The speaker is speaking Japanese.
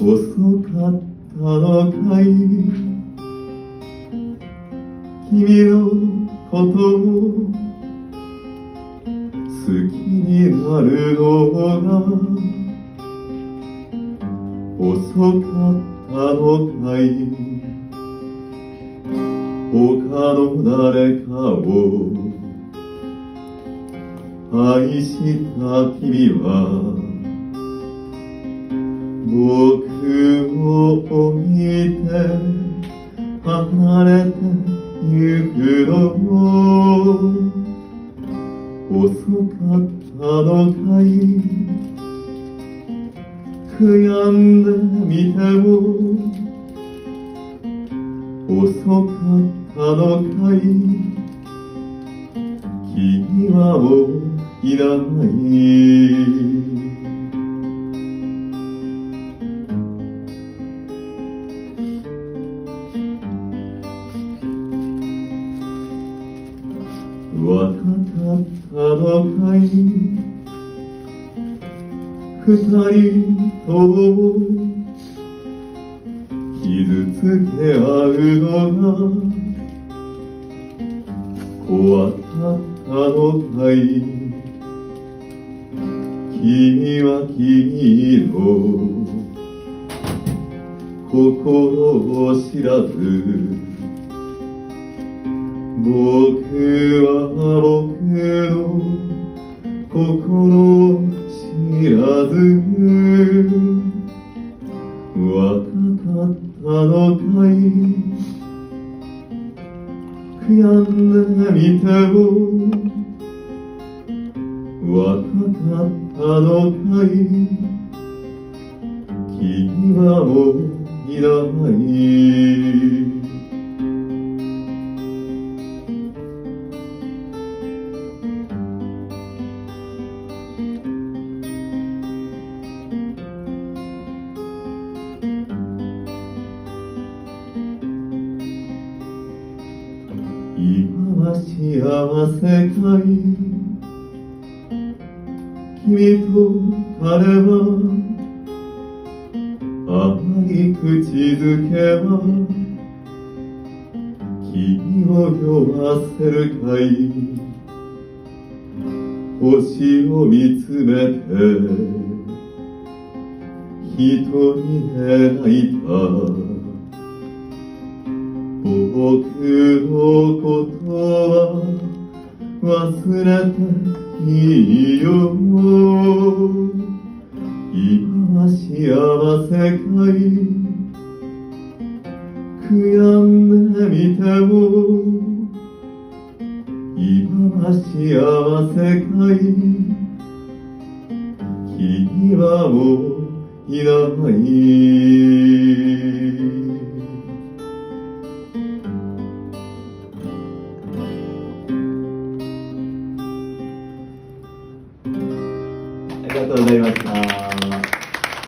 遅かったのかい君のことを好きになるのが遅かったのかい他の誰かを愛した君は僕を置いて離れてゆくのも遅かったのかい悔やんでみても遅かったのかい君はもういない若かったのかい二人とも傷つけ合うのが怖かったのかい君は君の心を知らず僕は僕の心を知らず若かったのかい悔やんでみても若かったのかい君はもういない今は幸せかい君と彼は甘い口づけは君を酔わせるかい星を見つめて一人で泣いた僕のことは忘れていいよ今は幸せかい悔やんでみても今は幸せかい君はもういない